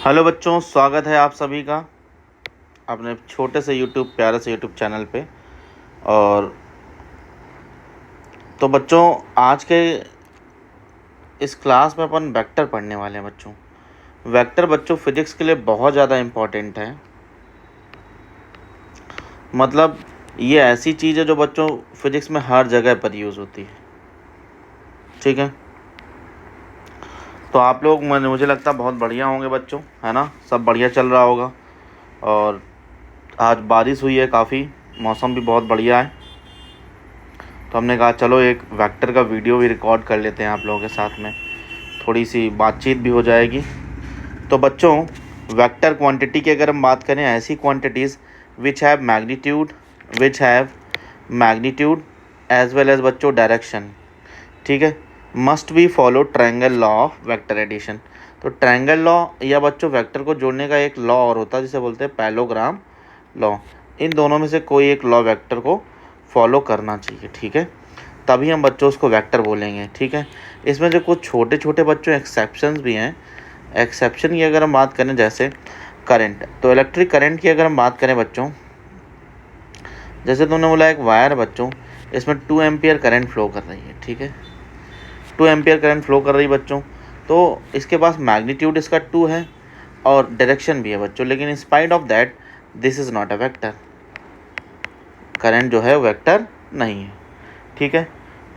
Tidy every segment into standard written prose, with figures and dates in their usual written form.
Hello बच्चों, स्वागत है आप सभी का अपने छोटे से प्यारे से यूट्यूब चैनल पे। और तो बच्चों, आज के इस क्लास में अपन वेक्टर पढ़ने वाले हैं बच्चों। वेक्टर बच्चों फिजिक्स के लिए बहुत ज़्यादा इम्पोर्टेंट है। मतलब ये ऐसी चीज़ है जो बच्चों फिजिक्स में हर जगह पर यूज़ होती है। ठीक है, तो आप लोग मुझे लगता है बहुत बढ़िया होंगे बच्चों, है ना। सब बढ़िया चल रहा होगा। और आज बारिश हुई है काफ़ी, मौसम भी बहुत बढ़िया है। तो हमने कहा चलो एक वेक्टर का वीडियो भी रिकॉर्ड कर लेते हैं आप लोगों के साथ में, थोड़ी सी बातचीत भी हो जाएगी। तो बच्चों, वेक्टर क्वांटिटी की अगर हम बात करें, ऐसी quantities which have magnitude as well as बच्चों डायरेक्शन, ठीक है, must be follow triangle law of vector addition. तो ट्रायंगल लॉ या बच्चों वेक्टर को जोड़ने का एक लॉ और होता है जिसे बोलते हैं पैरेललोग्राम लॉ। इन दोनों में से कोई एक लॉ वेक्टर को फॉलो करना चाहिए, ठीक है, तभी हम बच्चों उसको वेक्टर बोलेंगे। ठीक है, इसमें जो कुछ छोटे छोटे बच्चों एक्सेप्शंस भी हैं। एक्सेप्शन की अगर हम बात करें, जैसे करंट, तो इलेक्ट्रिक करंट की अगर हम बात करें बच्चों, जैसे तुमने बोला एक वायर बच्चों, इसमें 2 एम्पियर करंट फ्लो कर रही है। ठीक है, 2 एम्पियर करंट फ्लो कर रही है बच्चों, तो इसके पास मैग्नीट्यूड इसका 2 है और डायरेक्शन भी है बच्चों, लेकिन in spite of that this is not a vector. Current जो है वेक्टर नहीं है। ठीक है,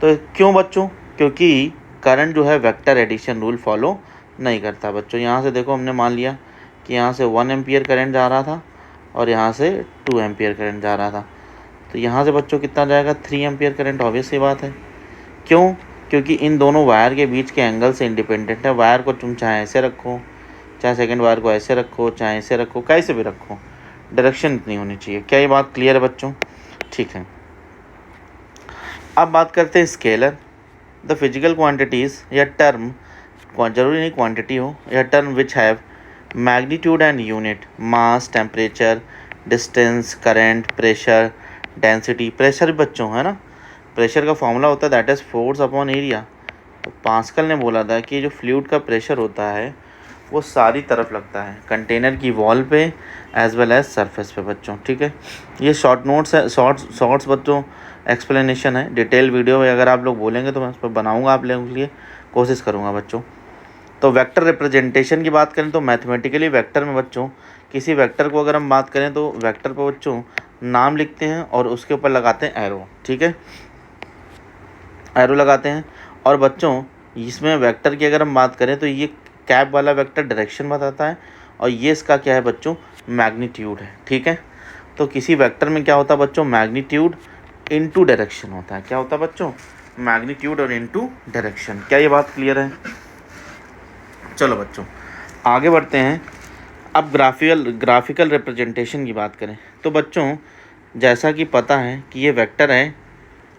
तो क्यों बच्चों? क्योंकि करंट जो है वेक्टर एडिशन रूल फॉलो नहीं करता बच्चों। यहाँ से देखो, हमने मान लिया कि यहाँ से 1 एम्पियर करंट जा रहा था और यहाँ से 2 एम्पियर करंट जा रहा था, तो यहाँ से बच्चों कितना जाएगा? 3 एम्पियर करंट। ऑब्वियस सी बात है। क्यों? क्योंकि इन दोनों वायर के बीच के एंगल से इंडिपेंडेंट है। वायर को तुम चाहे ऐसे रखो, चाहे सेकेंड वायर को ऐसे रखो, चाहे ऐसे रखो, कैसे भी रखो, डायरेक्शन इतनी होनी चाहिए। क्या ये बात क्लियर है बच्चों? ठीक है, अब बात करते हैं स्केलर। द फिजिकल क्वांटिटीज़ या टर्म, जरूरी नहीं क्वांटिटी हो, या term which have magnitude and unit, mass, temperature, distance, current, pressure, density. Pressure भी बच्चों है ना, प्रेशर का फॉर्मूला होता है that is force upon area. तो पास्कल ने बोला था कि जो फ्लूइड का प्रेशर होता है वो सारी तरफ लगता है, कंटेनर की वॉल पे एज वेल एज सरफेस पे बच्चों। ठीक है, ये शॉर्ट नोट्स है, शॉर्ट्स बच्चों एक्सप्लेनेशन है। डिटेल वीडियो में अगर आप लोग बोलेंगे तो मैं उस पर बनाऊँगा आप लोगों के लिए, कोशिश करूँगा बच्चों। तो वेक्टर रिप्रेजेंटेशन की बात करें तो मैथमेटिकली वेक्टर में बच्चों, किसी वेक्टर को अगर हम बात करें तो वेक्टर पर बच्चों नाम लिखते हैं और उसके ऊपर लगाते हैं एरो। ठीक है, एरो लगाते हैं। और बच्चों इसमें वेक्टर की अगर हम बात करें तो ये कैप वाला वेक्टर डायरेक्शन बताता है और ये इसका क्या है बच्चों? मैग्नीट्यूड है। ठीक है, तो किसी वेक्टर में क्या होता है बच्चों? मैग्नीट्यूड इनटू डायरेक्शन होता है। क्या होता है बच्चों? मैग्नीट्यूड और इनटू डायरेक्शन। क्या ये बात क्लियर है? चलो बच्चों आगे बढ़ते हैं। अब ग्राफिकल रिप्रेजेंटेशन की बात करें तो बच्चों, जैसा कि पता है कि ये वेक्टर है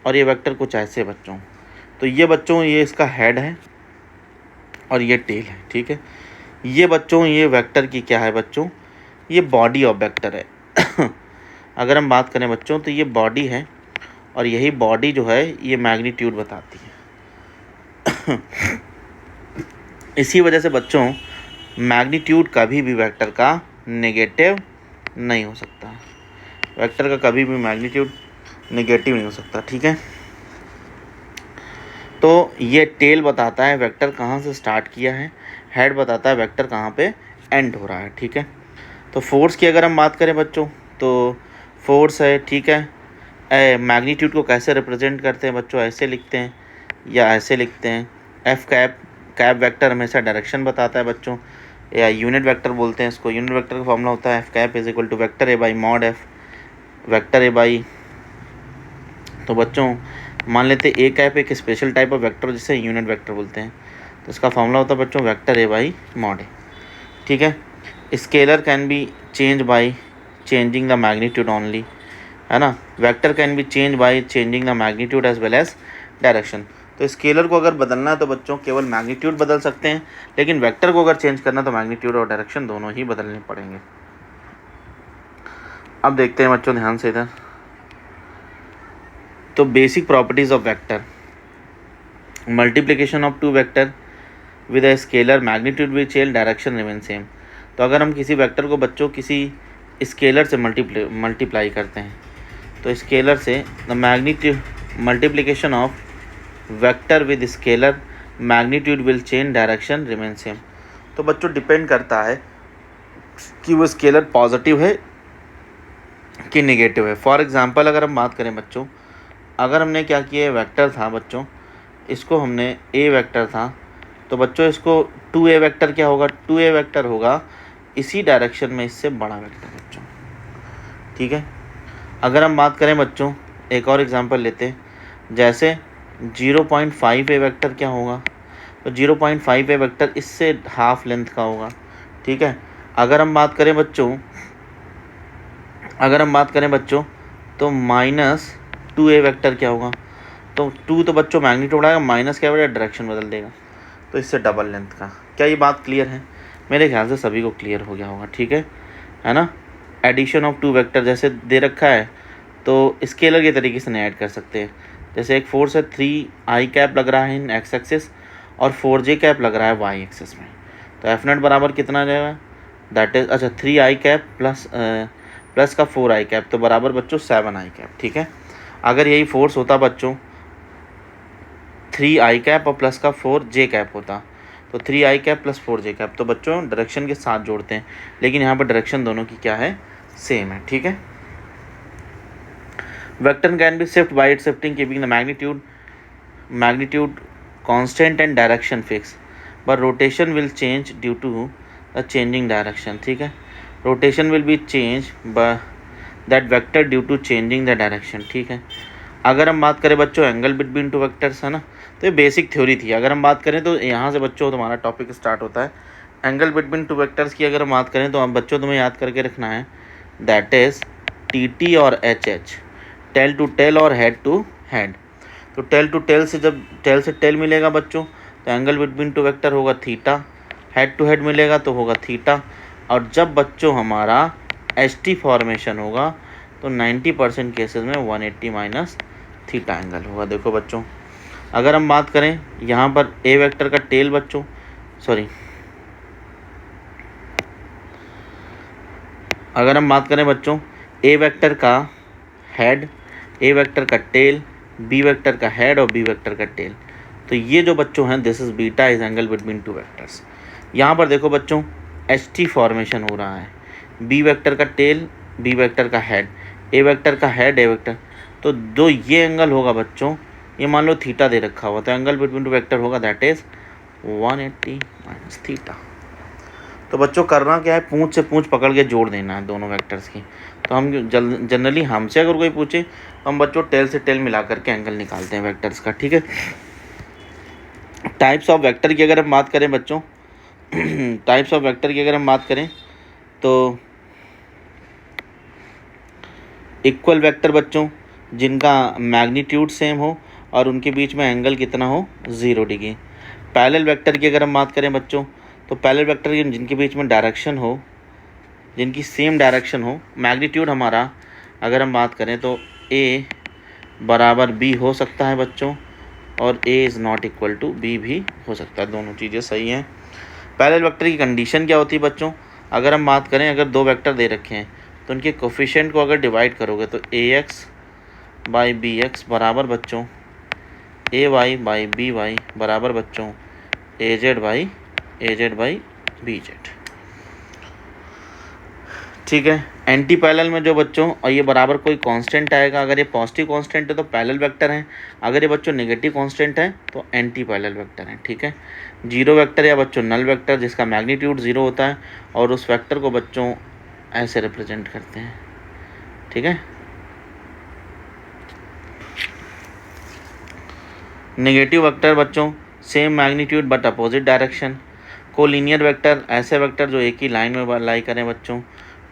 और ये वेक्टर कुछ ऐसे बच्चों, तो ये बच्चों ये इसका हेड है और ये टेल है। ठीक है, ये बच्चों ये वेक्टर की क्या है बच्चों? ये बॉडी ऑफ वेक्टर है। अगर हम बात करें बच्चों तो ये बॉडी है और यही बॉडी जो है ये मैग्नीट्यूड बताती है। इसी वजह से बच्चों मैग्नीट्यूड कभी भी वेक्टर का नेगेटिव नहीं हो सकता। वेक्टर का कभी भी मैग्नीट्यूड नेगेटिव नहीं हो सकता। ठीक है, तो ये टेल बताता है वेक्टर कहाँ से स्टार्ट किया है, हेड बताता है वेक्टर कहाँ पे एंड हो रहा है। ठीक है, तो फोर्स की अगर हम बात करें बच्चों तो फोर्स है। ठीक है, मैग्नीट्यूड को कैसे रिप्रेजेंट करते हैं बच्चों? ऐसे लिखते हैं या ऐसे लिखते हैं। एफ कैप वेक्टर हमेशा डायरेक्शन बताता है बच्चों, या यूनिट वेक्टर बोलते हैं इसको। यूनिट वेक्टर का फॉर्मूला होता है F cap is equal to vector A by mod F, vector A by. तो बच्चों मान लेते ए कैप एक स्पेशल टाइप ऑफ वेक्टर जिसे यूनिट वेक्टर बोलते हैं, तो इसका फॉर्मूला होता है बच्चों vector A by mod A. ठीक है, scalar can be change by changing the magnitude only, है ना। Vector can be change by changing the magnitude as well as direction. तो स्केलर को अगर बदलना है तो बच्चों केवल मैग्नीट्यूड बदल सकते हैं, लेकिन वेक्टर को अगर चेंज करना तो मैग्नीट्यूड और डायरेक्शन दोनों ही बदलने पड़ेंगे। अब देखते हैं बच्चों ध्यान से इधर, तो basic properties of vector. Multiplication of two vector with a scalar magnitude will change, direction remain same. तो अगर हम किसी वेक्टर को बच्चों किसी स्केलर से मल्टीप्लाई करते हैं तो स्केलर से the magnitude multiplication of vector with scalar magnitude will change, direction remain same. तो बच्चों डिपेंड करता है कि वो स्केलर पॉजिटिव है कि नेगेटिव है। फॉर एग्जांपल अगर हम बात करें बच्चों, अगर हमने क्या किया, वेक्टर था बच्चों, इसको हमने ए वेक्टर था, तो बच्चों इसको 2a वेक्टर क्या होगा, 2a वेक्टर होगा इसी डायरेक्शन में इससे बड़ा वेक्टर बच्चों, ठीक है। अगर हम बात करें बच्चों, एक और एग्जांपल लेते हैं, जैसे 0.5a वेक्टर क्या होगा, तो 0.5a वेक्टर इससे हाफ लेंथ का होगा, ठीक है। अगर हम बात करें बच्चों तो -2a वेक्टर क्या होगा, तो 2 तो बच्चों मैग्नीट्यूड आएगा, माइनस क्या बनेगा, डायरेक्शन बदल देगा, तो इससे डबल लेंथ का। क्या ये बात क्लियर है? मेरे ख्याल से सभी को क्लियर हो गया होगा, ठीक है ना। एडिशन ऑफ 2 वेक्टर जैसे दे रखा है तो स्केलर के तरीके से नहीं ऐड कर सकते हैं। जैसे एक फोर्स है 3i कैप लग रहा है इन एक्स एक्सिस और 4j कैप लग रहा है वाई एक्सिस में, तो एफ नेट बराबर कितना आ जाएगा, that is 3i cap plus का 4i कैप, तो बराबर बच्चों 7i कैप, ठीक है। अगर यही फोर्स होता बच्चों 3i कैप और प्लस का 4j कैप होता, तो 3i cap plus 4j cap, तो बच्चों डायरेक्शन के साथ जोड़ते हैं, लेकिन यहाँ पर डायरेक्शन दोनों की क्या है, सेम है, ठीक है। Vector can be shift by it shifting keeping the magnitude constant and direction fix, but rotation will change due to the changing direction, ठीक है। Rotation will be change by that vector due to changing the direction, ठीक है। अगर हम बात करें बच्चों angle between two vectors, है ना, तो ये बेसिक थ्योरी थी। अगर हम बात करें तो यहाँ से बच्चों तुम्हारा टॉपिक स्टार्ट होता है एंगल बिटवीन टू वेक्टर्स की। अगर हम बात करें तो बच्चों तुम्हें याद करके रखना है, दैट इज़ टी और एच, टेल टू टेल और हेड टू हेड। तो टेल टू टेल से जब टेल से टेल मिलेगा बच्चों तो एंगल बिटवीन टू वेक्टर होगा थीटा, हेड टू हेड मिलेगा तो होगा थीटा, और जब बच्चों हमारा एच फॉर्मेशन होगा तो 90% केसेस में 180 माइनस थीटा एंगल होगा। देखो बच्चों, अगर हम बात करें यहाँ पर ए वेक्टर का टेल बच्चों, अगर हम बात करें बच्चों ए वेक्टर का हेड, ए वेक्टर का टेल, बी वेक्टर का हेड और बी वेक्टर का टेल, तो ये जो बच्चों हैं this is beta is angle between two vectors. यहाँ पर देखो बच्चों एच फॉर्मेशन हो रहा है, बी वेक्टर का टेल, बी वेक्टर का हेड, ए वेक्टर का हेड, ए वेक्टर, तो जो ये एंगल होगा बच्चों, ये मान लो थीटा दे रखा हुआ, तो एंगल बिटवीन टू वेक्टर होगा दैट इज 180 माइनस थीटा। तो बच्चों करना क्या है, पूंछ से पूंछ पकड़ के जोड़ देना है दोनों वेक्टर्स की। तो हम जनरली हमसे अगर कोई पूछे तो हम बच्चों टेल से टेल मिला करके एंगल निकालते हैं वेक्टर्स का, ठीक है। टाइप्स ऑफ वेक्टर की अगर हम बात करें बच्चों टाइप्स ऑफ वेक्टर की अगर हम बात करें तो इक्वल वेक्टर बच्चों जिनका मैग्नीट्यूड सेम हो और उनके बीच में एंगल कितना हो, 0 डिग्री। पैरेलल वेक्टर की अगर हम बात करें बच्चों तो पैरेलल वेक्टर जिनके बीच में डायरेक्शन हो, जिनकी सेम डायरेक्शन हो, मैग्नीट्यूड हमारा अगर हम बात करें तो a बराबर b हो सकता है बच्चों, और a is not equal to b भी हो सकता है, दोनों चीज़ें सही हैं। पैरेलल वेक्टर की कंडीशन क्या होती है बच्चों, अगर हम बात करें अगर दो वेक्टर दे रखे हैं तो उनके कोफिशिएंट को अगर डिवाइड करोगे तो ax बाई bx बराबर बच्चों ay बाई by बराबर बच्चों az बाई bz, ठीक है। एंटी पैरेलल में जो बच्चों, और ये बराबर कोई कांस्टेंट आएगा, अगर ये पॉजिटिव कांस्टेंट है तो पैरेलल वेक्टर हैं, अगर ये बच्चों नेगेटिव कांस्टेंट है तो एंटी पैरेलल वेक्टर हैं, ठीक है। जीरो वेक्टर या बच्चों नल वेक्टर जिसका मैग्नीट्यूड 0 होता है और उस वेक्टर को बच्चों ऐसे रिप्रेजेंट करते हैं, ठीक है। नेगेटिव वेक्टर बच्चों same magnitude but opposite direction. Collinear vector ऐसे वेक्टर जो एक ही लाइन में लाई करें बच्चों,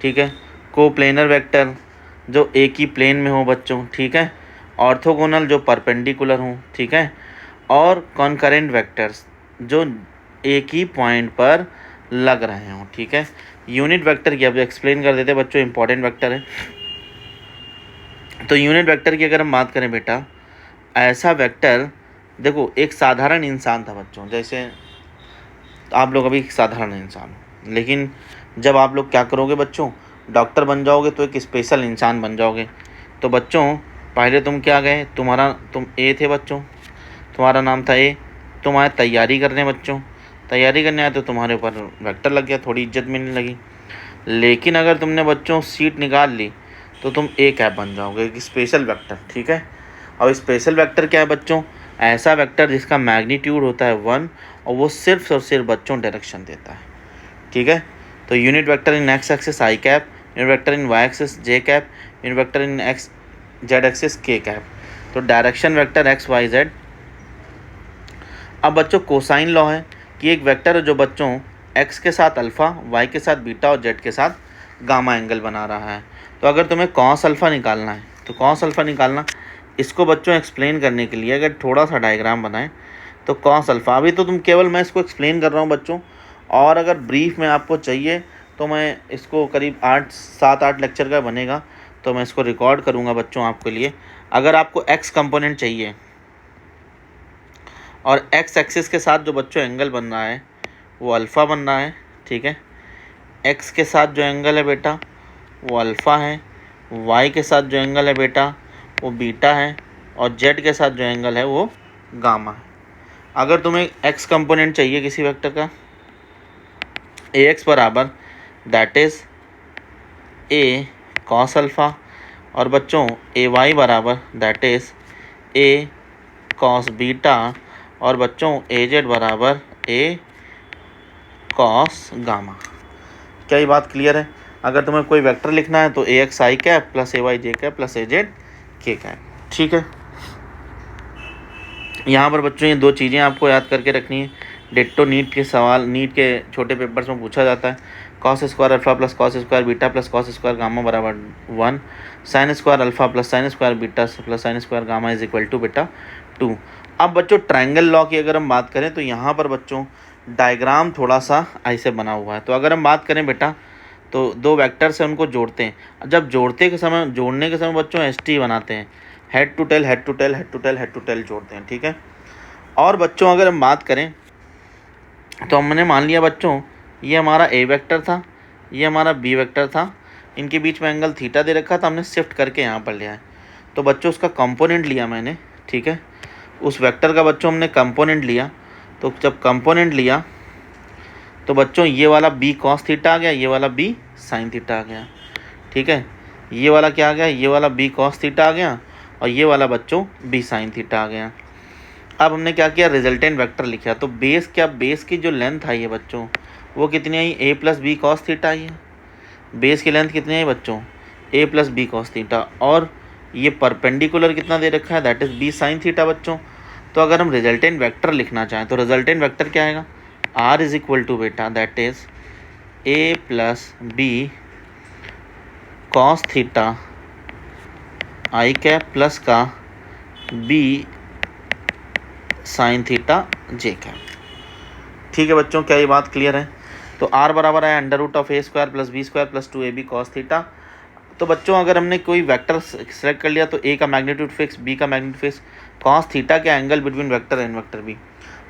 ठीक है। कोप्लेनर वेक्टर जो एक ही प्लेन में हो बच्चों, ठीक है। ऑर्थोगोनल जो परपेंडिकुलर हों, ठीक है। और कॉन्करेंट वेक्टर्स जो एक ही पॉइंट पर लग रहे हों, ठीक है। यूनिट वेक्टर की अब एक्सप्लेन कर देते बच्चों, इंपॉर्टेंट वेक्टर है। तो यूनिट वेक्टर की अगर हम बात करें बेटा, ऐसा वेक्टर देखो एक साधारण इंसान था बच्चों, जैसे आप लोग अभी साधारण इंसान हो, लेकिन जब आप लोग क्या करोगे बच्चों, डॉक्टर बन जाओगे तो एक स्पेशल इंसान बन जाओगे। तो बच्चों पहले तुम क्या गए, तुम ए थे बच्चों, तुम्हारा नाम था ए, तुम आए तैयारी करने बच्चों, तैयारी करने आए तो तुम्हारे ऊपर वेक्टर लग गया, थोड़ी इज्जत मिलने लगी। लेकिन अगर तुमने बच्चों सीट निकाल ली तो तुम ए कैप बन जाओगे, एक स्पेशल वेक्टर। ठीक है। अब स्पेशल वेक्टर क्या है बच्चों, ऐसा वेक्टर जिसका मैग्नीट्यूड होता है 1 और वो सिर्फ और सिर्फ बच्चों डायरेक्शन देता है। ठीक है। तो unit vector in X axis I cap, unit vector in Y axis J cap, unit vector in X Z axis K cap. तो direction vector X Y Z. अब बच्चों कोसाइन लॉ है कि एक वेक्टर है जो बच्चों एक्स के साथ अल्फ़ा, वाई के साथ बीटा और जेड के साथ गामा एंगल बना रहा है। तो अगर तुम्हें कॉस अल्फ़ा निकालना है तो कॉस अल्फ़ा निकालना, इसको बच्चों एक्सप्लेन करने के लिए अगर थोड़ा सा डायग्राम बनाएं तो कॉस अल्फ़ा, अभी तो तुम केवल मैं इसको एक्सप्लेन कर रहा हूँ बच्चों, और अगर ब्रीफ में आपको चाहिए तो मैं इसको करीब 7-8 लेक्चर का बनेगा, तो मैं इसको रिकॉर्ड करूँगा बच्चों आपके लिए। अगर आपको एक्स कंपोनेंट चाहिए और एक्स एक्सिस के साथ जो बच्चों एंगल बन रहा है वो अल्फ़ा बन रहा है। ठीक है। एक्स के साथ जो एंगल है बेटा वो अल्फ़ा है, वाई के साथ जो एंगल है बेटा वो बीटा है, और जेड के साथ जो एंगल है वो गामा है। अगर तुम्हें एक्स कंपोनेंट चाहिए किसी वेक्टर का, ए एक्स बराबर that is A cos alpha, और बच्चों ए वाई बराबर that is A cos beta, और बच्चों ए जेड बराबर ए कॉस गामा। क्या ये बात क्लियर है? अगर तुम्हें कोई वेक्टर लिखना है तो ए एक्स आई कैप प्लस ए वाई जे कैप प्लस ए जेड के कैप। ठीक है। यहाँ पर बच्चों ये दो चीज़ें आपको याद करके रखनी है। डिट्टो नीट के सवाल, नीट के छोटे पेपर्स में पूछा जाता है। Cos square alpha plus cos square beta plus cos square gamma बराबर 1, sine square alpha plus sine square beta plus sine square gamma is equal to बेटा 2। अब बच्चों ट्रायंगल लॉ की अगर हम बात करें तो यहाँ पर बच्चों डायग्राम थोड़ा सा ऐसे बना हुआ है। तो अगर हम बात करें बेटा तो दो वेक्टर्स हैं उनको जोड़ते हैं, जब जोड़ने के समय बच्चों एस टी बनाते हैं, head to tail head to tail head to tail head to tail जोड़ते हैं। ठीक है। और बच्चों अगर हम बात करें तो हमने मान लिया बच्चों ये हमारा ए वेक्टर था, ये हमारा बी वेक्टर था, इनके बीच में एंगल थीटा दे रखा था, हमने शिफ्ट करके यहाँ पर लिया है। तो बच्चों उसका कंपोनेंट लिया मैंने। ठीक है। उस वेक्टर का बच्चों हमने कंपोनेंट लिया, तो जब कंपोनेंट लिया तो बच्चों ये वाला बी कॉस थीटा आ गया, ये वाला बी साइन थीटा आ गया। ठीक है। ये वाला क्या आ गया, ये वाला बी कॉस थीटा आ गया, और ये वाला बच्चों बी साइन थीटा आ गया। अब हमने क्या किया, रिजल्टेंट वेक्टर लिखा। तो बेस की जो लेंथ आई है बच्चों वो कितनी आई, A plus B cos theta आई है। बेस की लेंथ कितनी आई बच्चों, A plus B cos theta, और ये परपेंडिकुलर कितना दे रखा है, that is B sine theta बच्चों। तो अगर हम रिजल्टेंट वेक्टर लिखना चाहें तो रिजल्टेंट वेक्टर क्या आएगा, आर इज इक्वल टू बेटा that is A plus B cos theta I cap plus का B sine theta J cap. ठीक है बच्चों, क्या ये बात क्लियर है? तो आर बराबर है under root of A square plus B square plus 2ab cos theta. तो बच्चों अगर हमने कोई वेक्टर सेलेक्ट कर लिया तो ए का मैग्नीट्यूड फिक्स, बी का मैग्नीट्यूड फिक्स, कॉस थीटा के angle between vector and vector B.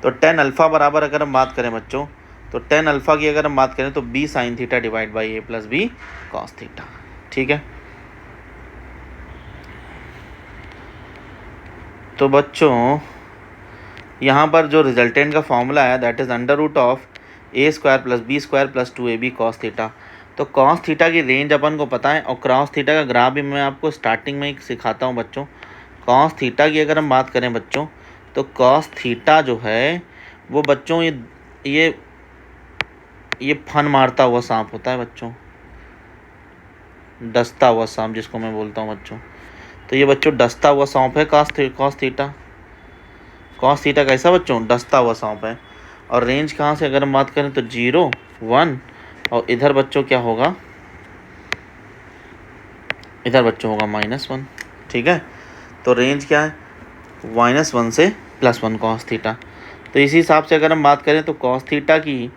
तो टेन अल्फ़ा बराबर अगर हम बात करें बच्चों, तो टेन अल्फ़ा की अगर हम बात करें तो B sine theta divide by A plus B cos theta. ठीक है। तो बच्चों यहाँ पर जो रिजल्टेंट का फॉर्मूला है that is under root of A square plus B square plus 2ab cos theta. तो कॉस थीटा की रेंज अपन को पता है, और क्रॉस थीटा का ग्राफ भी मैं आपको स्टार्टिंग में ही सिखाता हूँ बच्चों। कॉस थीटा की अगर हम बात करें बच्चों तो कॉस थीटा जो है वो बच्चों ये फन मारता हुआ सांप होता है बच्चों, डसता हुआ सांप जिसको मैं बोलता हूँ बच्चों। तो ये बच्चों डसता हुआ सांप है कॉस थीटा। कॉस थीटा कैसा बच्चों, डसता हुआ सांप है। और रेंज कहाँ से अगर हम बात करें तो 0, 1, और इधर बच्चों क्या होगा, इधर बच्चों होगा -1। ठीक है। तो रेंज क्या है, -1 से +1 कॉस थीटा। तो इसी हिसाब से अगर हम बात करें तो कॉस थीटा की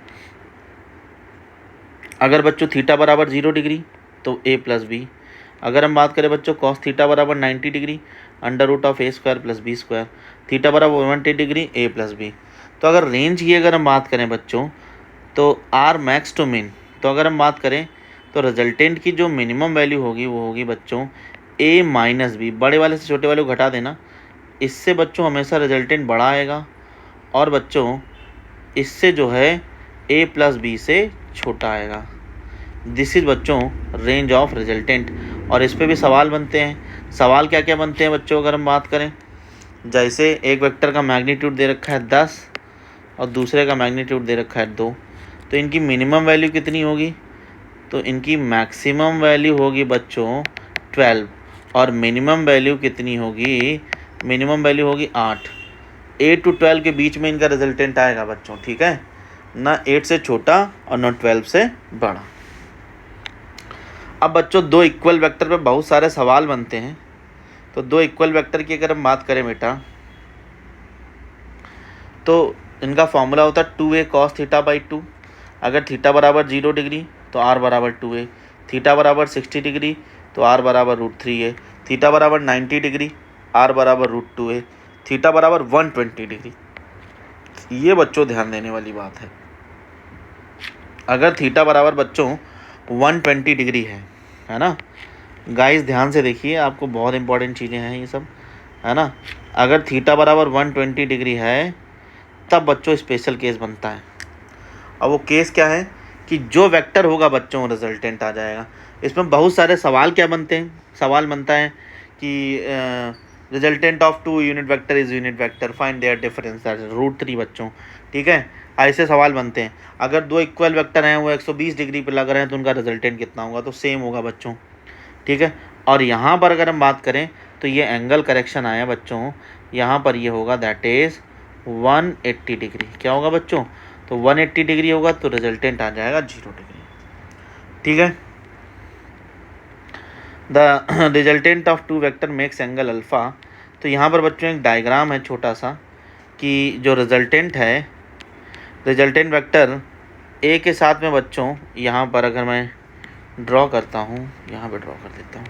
अगर बच्चों थीटा बराबर 0 डिग्री तो a प्लस बी। अगर हम बात करें बच्चों कॉस थीटा बराबर 90 degree under root of A square plus B square, theta बराबर 120 डिग्री a प्लस बी। तो अगर रेंज की अगर हम बात करें बच्चों तो आर मैक्स टू मिन तो अगर हम बात करें तो रिजल्टेंट की जो मिनिमम वैल्यू होगी वो होगी बच्चों a माइनस बी, बड़े वाले से छोटे वाले को घटा देना, इससे बच्चों हमेशा रिजल्टेंट बड़ा आएगा, और बच्चों इससे जो है a प्लस बी से छोटा आएगा। दिस इज़ बच्चों रेंज ऑफ रिजल्टेंट। और इस पे भी सवाल बनते हैं। सवाल क्या क्या बनते हैं बच्चों अगर हम बात करें, जैसे एक वेक्टर का मैग्नीट्यूड दे रखा है 10 और दूसरे का मैग्नीट्यूड दे रखा है 2, तो इनकी मिनिमम वैल्यू कितनी होगी, तो इनकी मैक्सिमम वैल्यू होगी बच्चों 12 और मिनिमम वैल्यू कितनी होगी, मिनिमम वैल्यू होगी 8। 8 to 12 के बीच में इनका रिजल्टेंट आएगा बच्चों, ठीक है ना, 8 से छोटा और ना 12 से बड़ा। अब बच्चों दो इक्वल वेक्टर पे बहुत सारे सवाल बनते हैं। तो दो इक्वल वेक्टर की अगर हम बात करें बेटा, तो इनका फॉर्मूला होता है 2a cos थीटा बाई 2। अगर थीटा बराबर 0 डिग्री तो r बराबर 2a, थीटा बराबर 60 डिग्री तो r बराबर √3a, थीटा बराबर 90 डिग्री r बराबर √2a, थीटा बराबर 120 डिग्री। ये बच्चों ध्यान देने वाली बात है। अगर थीटा बराबर बच्चों 120 डिग्री है ना गाइस, ध्यान से देखिए, आपको बहुत इंपॉर्टेंट चीज़ें हैं ये सब, है ना। अगर थीटा बराबर 120 डिग्री है तब बच्चों स्पेशल केस बनता है। अब वो केस क्या है कि जो वेक्टर होगा बच्चों रिजल्टेंट आ जाएगा। इसमें बहुत सारे सवाल क्या बनते हैं, सवाल बनता है कि resultant of 2 unit vector is unit vector, find their difference √3 बच्चों, ठीक है। ऐसे सवाल बनते हैं। अगर दो इक्वल वेक्टर हैं वो 120 डिग्री पे लग रहे हैं तो उनका रिजल्टेंट कितना होगा, तो सेम होगा बच्चों, ठीक है। और यहाँ पर अगर हम बात करें तो ये एंगल करेक्शन आया बच्चों, यहाँ पर ये होगा दैट इज़ 180 डिग्री। क्या होगा बच्चों, तो 180 डिग्री होगा तो रिजल्टेंट आ जाएगा 0 डिग्री, ठीक है। The resultant of 2 vector makes angle alpha. तो यहाँ पर बच्चों एक डायग्राम है छोटा सा कि जो रिजल्टेंट है, रिजल्टेंट वेक्टर ए के साथ में बच्चों, यहाँ पर अगर मैं ड्रॉ करता हूँ, यहाँ पे ड्रॉ कर देता हूँ,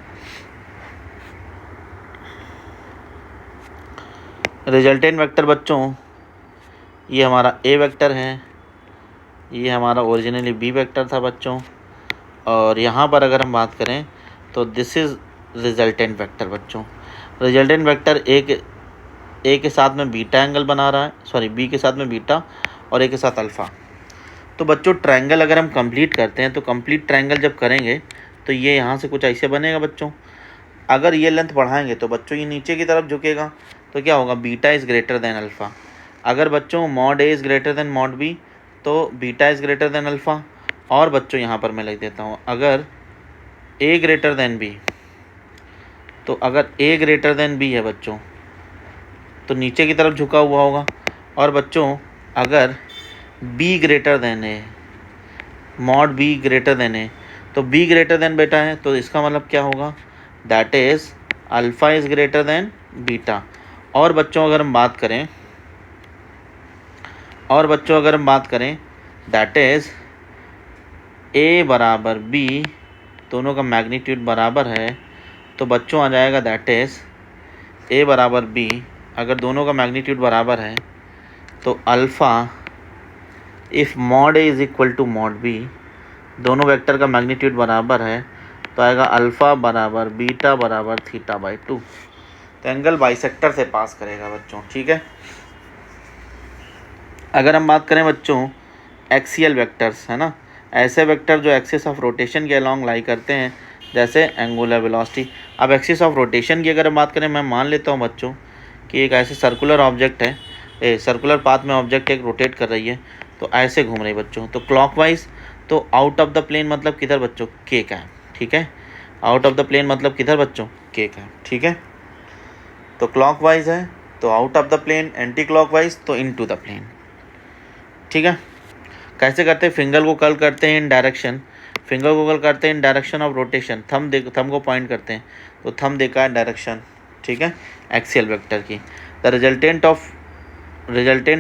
रिजल्टेंट वेक्टर बच्चों ये हमारा ए वेक्टर है, ये हमारा ओरिजिनली बी वेक्टर था बच्चों, और यहाँ पर अगर हम बात करें तो दिस इज़ रिजल्टेंट वेक्टर बच्चों। रिजल्टेंट वेक्टर ए के साथ में बीटा एंगल बना रहा है, सॉरी बी के साथ में बीटा और ए के साथ अल्फ़ा। तो बच्चों ट्रायंगल अगर हम कंप्लीट करते हैं तो कंप्लीट ट्रायंगल जब करेंगे तो ये यहाँ से कुछ ऐसे बनेगा बच्चों। अगर ये लेंथ बढ़ाएंगे तो बच्चों ये नीचे की तरफ झुकेगा, तो क्या होगा, beta is greater than alpha. अगर बच्चों mod A is greater than mod B तो beta is greater than alpha. और बच्चों यहाँ पर मैं लिख देता हूँ, अगर ए ग्रेटर देन बी, तो अगर ए ग्रेटर देन बी है बच्चों तो नीचे की तरफ झुका हुआ होगा। और बच्चों अगर B greater than A, mod B greater than A, तो बी ग्रेटर देन बेटा है, तो इसका मतलब क्या होगा, that is alpha is greater then beta. और बच्चों अगर हम बात करें, और बच्चों अगर हम बात करें दैट इज़ ए बराबर बी, दोनों का मैग्नीट्यूड बराबर है, तो बच्चों आ जाएगा दैट इज़ ए बराबर बी। अगर दोनों का मैग्नीट्यूड बराबर है तो alpha, if mod A is equal to mod B, दोनों वेक्टर का मैग्नीट्यूड बराबर है, तो आएगा अल्फ़ा बराबर बीटा बराबर थीटा बाई 2। तो एंगल बाइसेक्टर से पास करेगा बच्चों, ठीक है। अगर हम बात करें बच्चों एक्सियल वेक्टर्स, है ना, ऐसे वेक्टर जो एक्सिस ऑफ रोटेशन के अलॉन्ग लाई करते हैं, जैसे एंगुलर वेलोसिटी। अब एक्सिस ऑफ रोटेशन की अगर हम बात करें, मैं मान लेता हूँ बच्चों कि एक ऐसे सर्कुलर ऑब्जेक्ट है, सर्कुलर पाथ में ऑब्जेक्ट एक रोटेट कर रही है, तो ऐसे घूम रही बच्चों, तो क्लॉकवाइज, तो आउट ऑफ द प्लेन मतलब किधर बच्चों, के का, ठीक है। आउट ऑफ द प्लेन मतलब किधर बच्चों, के का, ठीक है। तो क्लॉकवाइज है तो out of the plane, anti clockwise तो इनटू द प्लेन, ठीक है। कैसे करते हैं, फिंगर को कर्ल करते हैं इन डायरेक्शन, फिंगर को कर्ल करते हैं in direction of rotation, thumb को पॉइंट करते हैं तो थंब देखा है डायरेक्शन, ठीक है, एक्सियल वेक्टर की। The resultant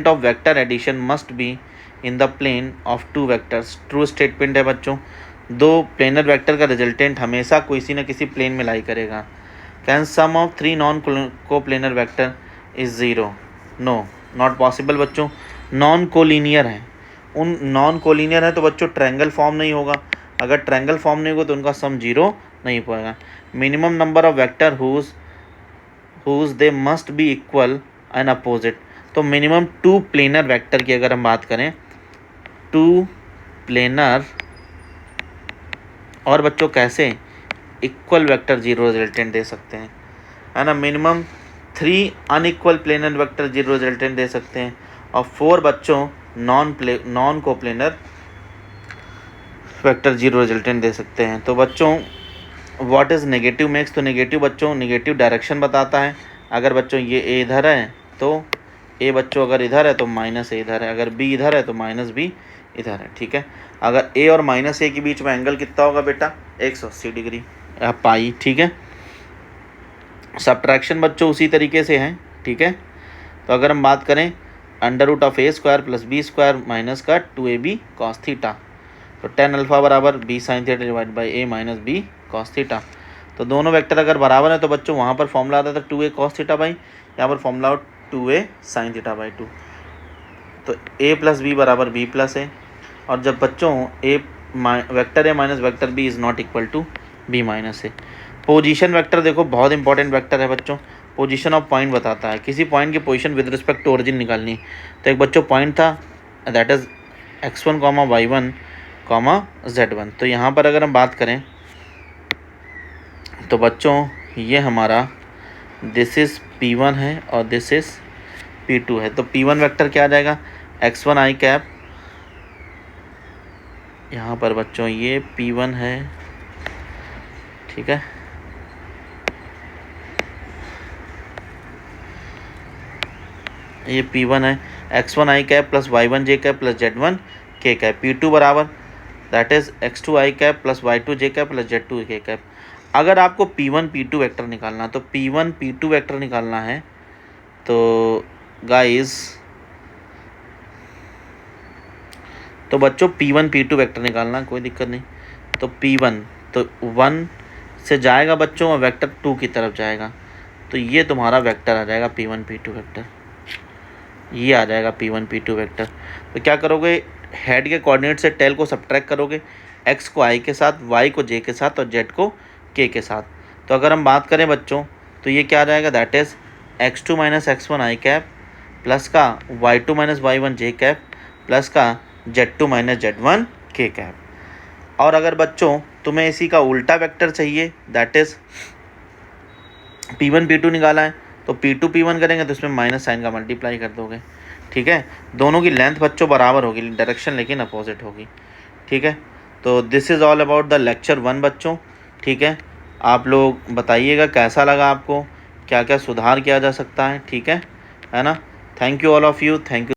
of vector addition must be in the plane of 2 vectors. True statement है बच्चों, दो प्लेनर वेक्टर का रिजल्टेंट हमेशा किसी न किसी प्लेन में लाई करेगा। Can sum of 3 non coplanar vector is 0? No, not possible बच्चों। नॉन कोलिनियर है, उन नॉन कोलिनियर है तो बच्चों ट्रायंगल फॉर्म नहीं होगा, अगर ट्रायंगल फॉर्म नहीं होगा तो उनका सम 0 नहीं पाएगा। Minimum number of vector whose they must be equal and opposite, तो मिनिमम 2 प्लेनर वेक्टर की अगर हम बात करें, 2 प्लेनर और बच्चों कैसे इक्वल वेक्टर 0 रिजल्टेंट दे सकते हैं, है ना। Minimum 3 unequal planar vector 0 resultant दे सकते हैं और 4 बच्चों नॉन कोप्लेनर वेक्टर 0 रिजल्टेंट दे सकते हैं। तो बच्चों व्हाट इज़ नेगेटिव मैक्स, तो नेगेटिव बच्चों नेगेटिव डायरेक्शन बताता है। अगर बच्चों ये ए इधर है तो ए बच्चों अगर इधर है तो माइनस ए इधर है, अगर बी इधर है तो माइनस बी इधर है, ठीक है। अगर ए और माइनस ए के बीच में एंगल कितना होगा बेटा, 180 डिग्री या पाई, ठीक है। सब्ट्रैक्शन बच्चों उसी तरीके से है, ठीक है। तो अगर हम बात करें √(a² + b² माइनस का 2ab cos थीटा, तो tan अल्फा बराबर b sin theta divide by a minus b cos theta. तो दोनों वेक्टर अगर बराबर है तो बच्चों वहाँ पर फॉर्मूला आता था 2a cos थीटा बाई, यहाँ पर formula 2a sin theta by 2। तो a + b बराबर b + a, और जब बच्चों vector a minus vector b is not equal to b minus a। Position vector देखो बहुत इंपॉर्टेंट वेक्टर है बच्चों, पोजीशन ऑफ पॉइंट बताता है, किसी पॉइंट की position with respect to origin निकालनी। तो एक बच्चों पॉइंट था that is x1, y1, z1। तो यहाँ पर अगर हम बात करें तो बच्चों ये हमारा दिस इज़ P1 है और दिस इज़ P2 है। तो P1 वेक्टर क्या आ जाएगा, x1 i कैप, यहाँ पर बच्चों ये P1 है, ठीक है। ये P1 है, x1 i cap plus y1 j cap plus z1 k cap. P2 बराबर that is x2 i cap plus y2 j cap plus z2 k cap. अगर आपको P1 P2 वेक्टर निकालना, तो P1 P2 वेक्टर निकालना है तो guys, तो बच्चों P1 P2 वेक्टर निकालना कोई दिक्कत नहीं। तो P1 तो 1 से जाएगा बच्चों और वेक्टर 2 की तरफ जाएगा, तो ये तुम्हारा वेक्टर आ जाएगा P1 P2 वेक्टर, ये आ जाएगा P1 P2 वेक्टर। तो क्या करोगे, हेड के कोऑर्डिनेट से टेल को सब्ट्रैक्ट करोगे, x को i के साथ, y को j के साथ और z को k के साथ। तो अगर हम बात करें बच्चों तो ये क्या आ जाएगा, that is x2 - x1 i cap plus का y2 - y1 j cap plus का z2 - z1 k कैप। और अगर बच्चों तुम्हें इसी का उल्टा वेक्टर चाहिए, दैट इज़ P1 P2 निकाला है तो P2 P1 करेंगे तो इसमें माइनस साइन का मल्टीप्लाई कर दोगे, ठीक है। दोनों की लेंथ बच्चों बराबर होगी, डायरेक्शन लेकिन अपोजिट होगी, ठीक है। तो this is all about the lecture 1 बच्चों, ठीक है। आप लोग बताइएगा कैसा लगा आपको, क्या क्या सुधार किया जा सकता है, ठीक है ना। Thank you all of you, thank you.